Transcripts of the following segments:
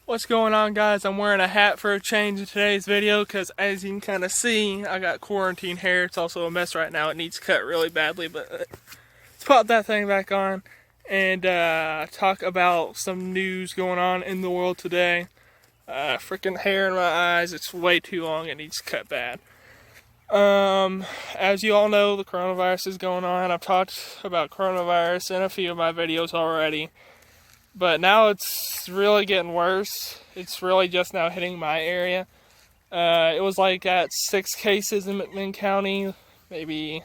What's going on, guys? I'm wearing a hat for a change in today's video because, as you can kind of see, I got quarantine hair. It's also a mess right now. It needs cut really badly, but let's pop that thing back on and talk about some news going on in the world today. Freaking hair in my eyes. It's way too long. It needs cut bad. As you all know, the coronavirus is going on. I've talked about coronavirus in a few of my videos already. But now it's really getting worse. It's really just now hitting my area. It was like at 6 cases in McMinn County, maybe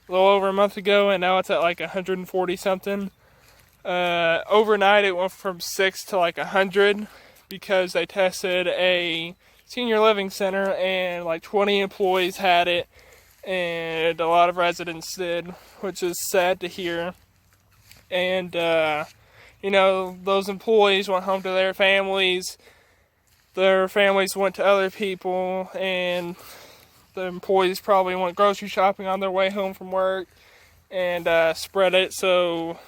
a little over a month ago, and now it's at like 140 something. Overnight it went from 6 to like 100 because they tested a senior living center and like 20 employees had it, and a lot of residents did, which is sad to hear. And you know, those employees went home to their families went to other people, and the employees probably went grocery shopping on their way home from work and spread it. So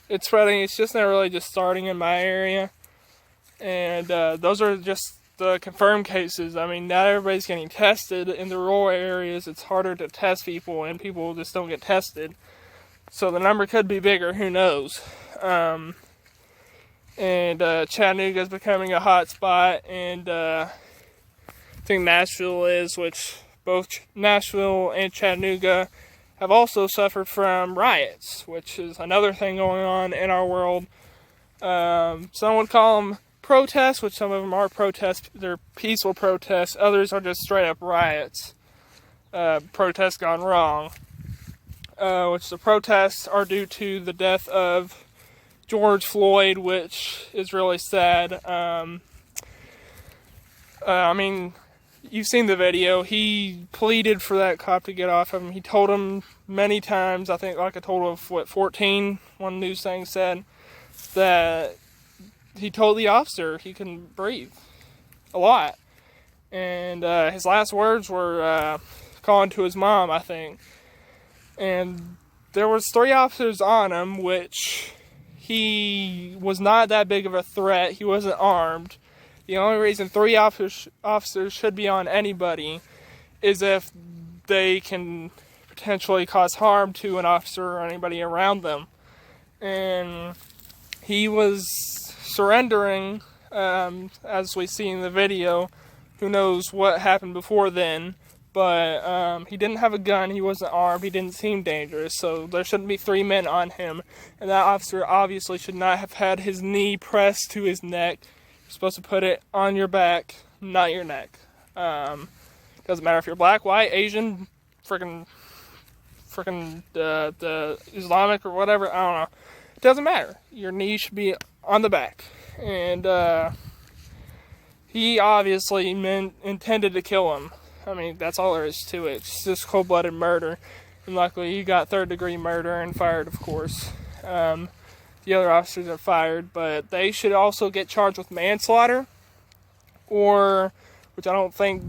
it's spreading. It's just not really just starting in my area, and those are just the confirmed cases. I mean, not everybody's getting tested. In the rural areas, it's harder to test people, and people just don't get tested. So the number could be bigger, who knows. Chattanooga is becoming a hot spot, and I think Nashville is, which both Nashville and Chattanooga have also suffered from riots, which is another thing going on in our world. Some would call them protests, which some of them are protests. They're peaceful protests. Others are just straight up riots. Protests gone wrong. Which the protests are due to the death of George Floyd, which is really sad. I mean, you've seen the video. He pleaded for that cop to get off of him. He told him many times, I think like a total of 14, one news thing said, that he told the officer he couldn't breathe a lot. And his last words were calling to his mom, I think. And there was 3 officers on him, which he was not that big of a threat. He wasn't armed. The only reason 3 officers should be on anybody is if they can potentially cause harm to an officer or anybody around them. And he was surrendering, as we see in the video. Who knows what happened before then. But he didn't have a gun, he wasn't armed, he didn't seem dangerous, so there shouldn't be 3 men on him. And that officer obviously should not have had his knee pressed to his neck. You're supposed to put it on your back, not your neck. Doesn't matter if you're black, white, Asian, freaking the Islamic or whatever, I don't know. It doesn't matter. Your knee should be on the back. And he obviously intended to kill him. I mean, that's all there is to it. It's just cold-blooded murder. And luckily, he got 3rd-degree murder and fired, of course. The other officers are fired, but they should also get charged with manslaughter, or, which I don't think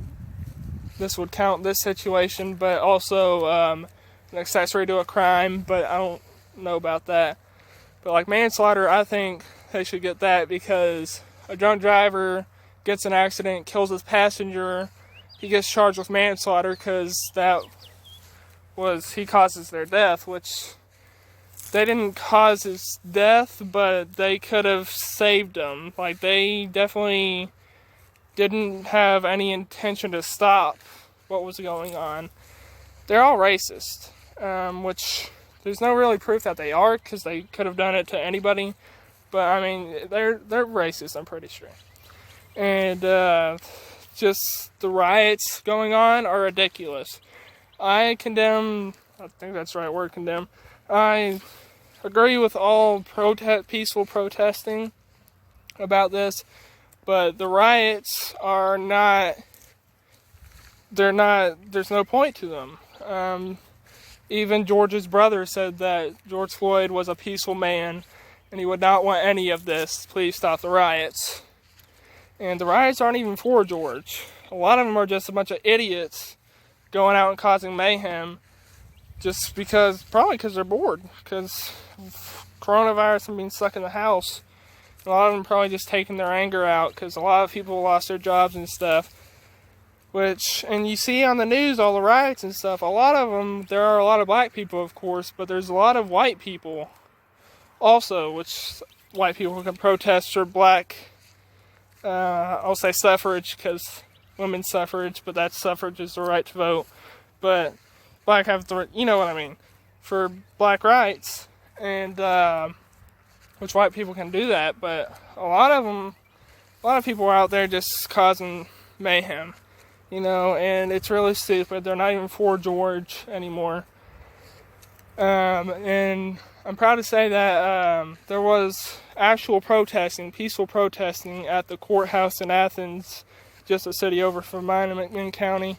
this would count this situation, but also an accessory to a crime, but I don't know about that. But like manslaughter, I think they should get that, because a drunk driver gets in an accident, kills his passenger, he gets charged with manslaughter because he causes their death, which they didn't cause his death, but they could have saved him. Like, they definitely didn't have any intention to stop what was going on. They're all racist, which there's no really proof that they are, because they could have done it to anybody. But I mean, they're racist, I'm pretty sure. And just the riots going on are ridiculous. I think that's the right word, condemn. I agree with all peaceful protesting about this, but the riots are not, there's no point to them. Even George's brother said that George Floyd was a peaceful man, and he would not want any of this. Please stop the riots. And the riots aren't even for George. A lot of them are just a bunch of idiots going out and causing mayhem just probably because they're bored. Because coronavirus and being stuck in the house A lot of them probably just taking their anger out because a lot of people lost their jobs and stuff. And you see on the news all the riots and stuff, a lot of them, there are a lot of black people, of course, but there's a lot of white people also, which white people can protest for black, I'll say suffrage, because women's suffrage, but that suffrage is the right to vote. But black have the, you know what I mean, for black rights, and which white people can do that, but a lot of people are out there just causing mayhem, you know, and it's really stupid. They're not even for George anymore. And I'm proud to say that there was actual protesting, peaceful protesting at the courthouse in Athens, just a city over from mine in McMinn County,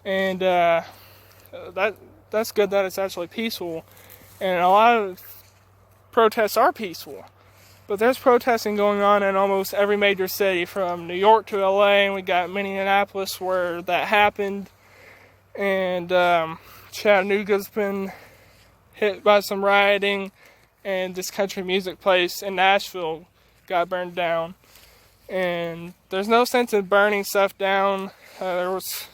and that's good that it's actually peaceful. And a lot of protests are peaceful, but there's protesting going on in almost every major city, from New York to LA, and we got Minneapolis where that happened, and Chattanooga's been hit by some rioting, and this country music place in Nashville got burned down. And there's no sense in burning stuff down. There was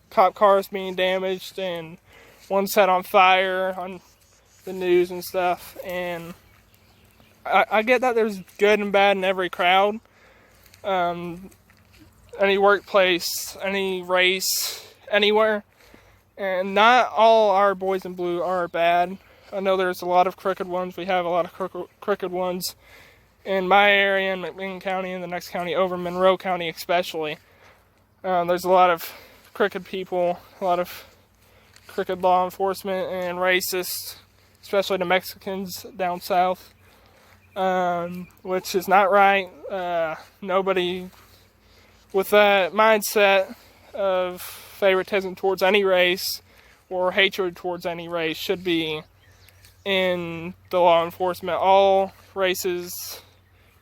cop cars being damaged, and one set on fire on the news and stuff. And I get that there's good and bad in every crowd. Any workplace, any race, anywhere. And not all our boys in blue are bad. I know there's a lot of crooked ones. We have a lot of crooked ones in my area, in McMinn County, and the next county over, Monroe County especially. There's a lot of crooked people, a lot of crooked law enforcement and racists, especially the Mexicans down south, which is not right. Nobody with that mindset of favoritism towards any race or hatred towards any race should be in the law enforcement. All races,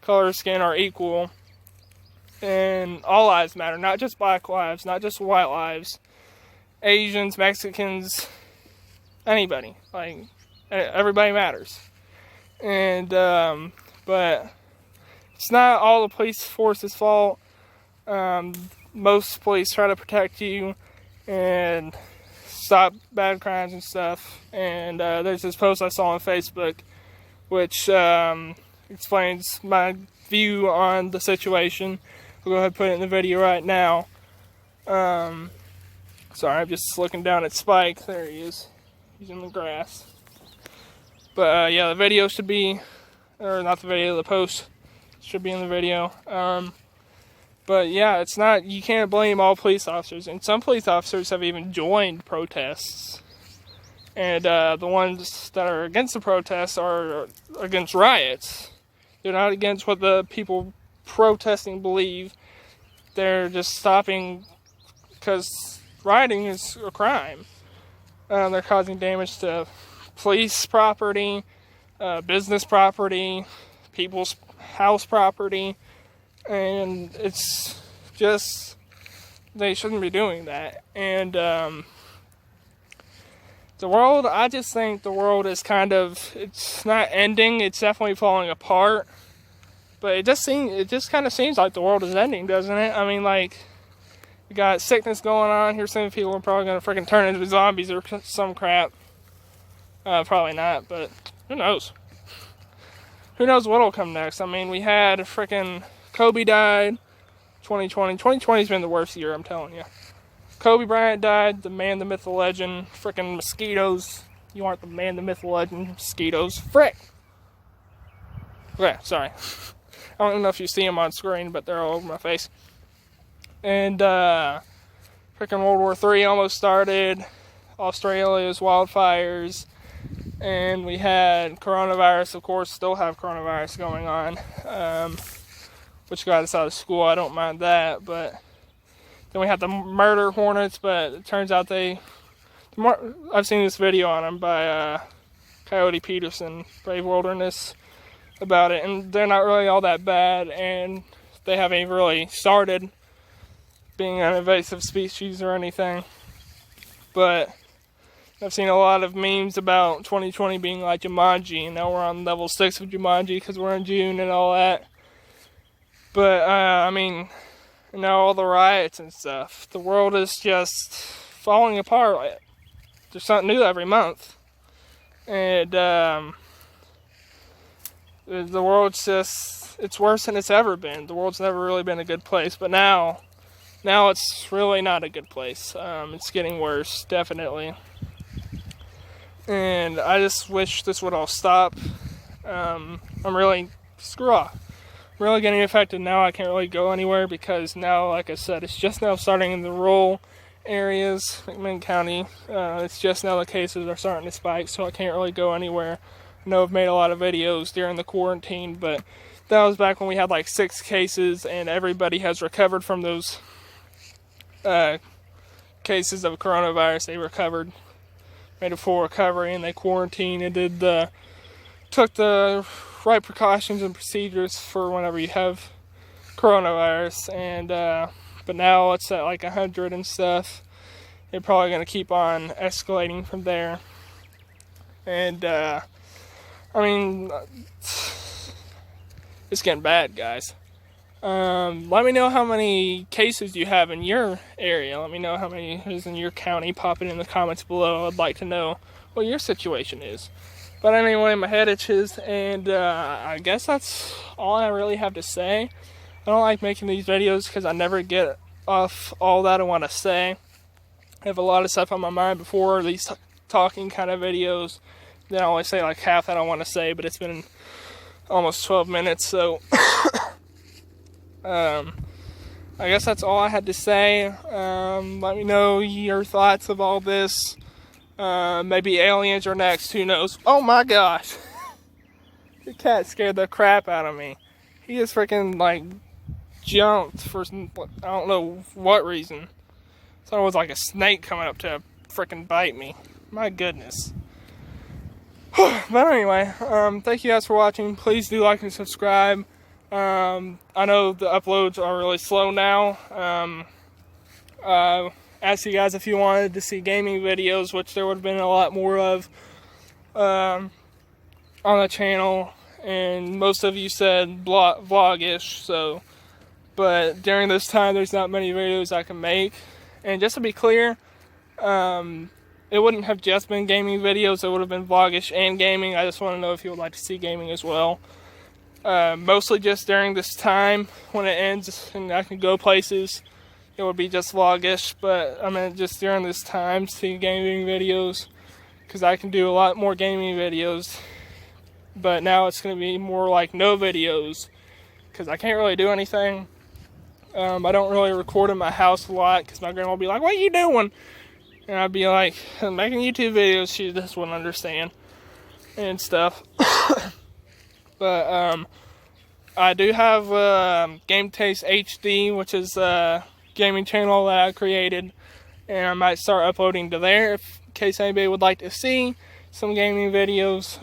color, skin are equal, and all lives matter, not just black lives, not just white lives, Asians, Mexicans, anybody, like, everybody matters. And but it's not all the police force's fault. Most police try to protect you and stop bad crimes and stuff. And there's this post I saw on Facebook which explains my view on the situation. I'll go ahead and put it in the video right now. Sorry, I'm just looking down at Spike. There he is. He's in the grass. But yeah, the video should be, or not the video, the post should be in the video. But yeah, it's not, you can't blame all police officers. And some police officers have even joined protests. And the ones that are against the protests are against riots. They're not against what the people protesting believe. They're just stopping because rioting is a crime. They're causing damage to police property, business property, people's house property. And it's just, they shouldn't be doing that. And the world, I just think the world is kind of, it's not ending, it's definitely falling apart. But it just kind of seems like the world is ending, doesn't it? I mean, like, we got sickness going on here. Some people are probably going to freaking turn into zombies or some crap. Probably not, but who knows? Who knows what'll come next? I mean, we had freaking Kobe died, 2020. 2020's been the worst year, I'm telling you. Kobe Bryant died, the man, the myth, the legend. Freaking mosquitoes. You aren't the man, the myth, the legend. Mosquitoes. Frick! Okay, sorry. I don't know if you see them on screen, but they're all over my face. And, freaking World War III almost started. Australia's wildfires. And we had coronavirus, of course, still have coronavirus going on. Which got us out of school. I don't mind that, but then we had the murder hornets, but it turns out I've seen this video on them by Coyote Peterson, Brave Wilderness, about it, and they're not really all that bad, and they haven't really started being an invasive species or anything. But I've seen a lot of memes about 2020 being like Jumanji, and now we're on level 6 of Jumanji because we're in June and all that. But, I mean, all the riots and stuff. The world is just falling apart. There's something new every month. And, the world's just, it's worse than it's ever been. The world's never really been a good place. But now it's really not a good place. It's getting worse, definitely. And I just wish this would all stop. I'm really, screw off. I'm really getting affected now. I can't really go anywhere because now, like I said, it's just now starting in the rural areas, McMinn County. It's just now the cases are starting to spike, so I can't really go anywhere. I know I've made a lot of videos during the quarantine, but that was back when we had like 6 cases and everybody has recovered from those cases of coronavirus. They recovered, made a full recovery, and they quarantined and took the right precautions and procedures for whenever you have coronavirus. And but now it's at like 100 and stuff. They're probably going to keep on escalating from there. And I mean, it's getting bad, guys. Let me know how many cases you have in your area. Let me know how many is in your county. Pop it in the comments below. I'd like to know what your situation is. But anyway, my head itches, and I guess that's all I really have to say. I don't like making these videos because I never get off all that I want to say. I have a lot of stuff on my mind before these talking kind of videos. Then I always say like half that I want to say, but it's been almost 12 minutes, so I guess that's all I had to say. Let me know your thoughts of all this. Maybe aliens are next, who knows? Oh my gosh. The cat scared the crap out of me. He just freaking like jumped for some, I don't know what reason. Thought it was like a snake coming up to freaking bite me. My goodness. But anyway, thank you guys for watching. Please do like and subscribe. I know the uploads are really slow now. Ask you guys if you wanted to see gaming videos, which there would have been a lot more of on the channel, and most of you said vlog-ish, so, but during this time there's not many videos I can make. And just to be clear, it wouldn't have just been gaming videos, it would have been vlog-ish and gaming. I just want to know if you would like to see gaming as well. Mostly just during this time, when it ends and I can go places, it would be just vlog-ish, but I mean just during this time, see gaming videos, because I can do a lot more gaming videos, but now it's going to be more like no videos, because I can't really do anything. I don't really record in my house a lot, because my grandma will be like, what are you doing? And I'd be like, I'm making YouTube videos. She just wouldn't understand, and stuff. But, I do have, Game Taste HD, which is, gaming channel that I created, and I might start uploading to there in case anybody would like to see some gaming videos.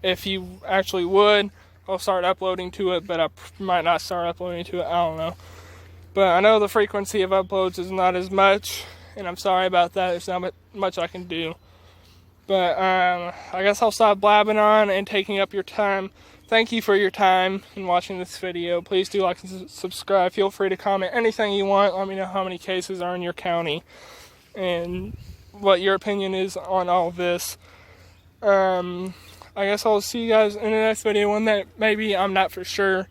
If you actually would, I'll start uploading to it, but I might not start uploading to it, I don't know. But I know the frequency of uploads is not as much, and I'm sorry about that. There's not much I can do. But I guess I'll stop blabbing on and taking up your time. Thank you for your time in watching this video. Please do like and subscribe. Feel free to comment anything you want. Let me know how many cases are in your county and what your opinion is on all of this. I guess I'll see you guys in the next video, one that maybe I'm not for sure.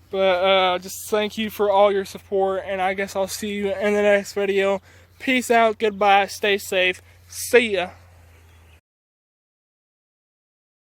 But just thank you for all your support, and I guess I'll see you in the next video. Peace out, goodbye, stay safe, see ya.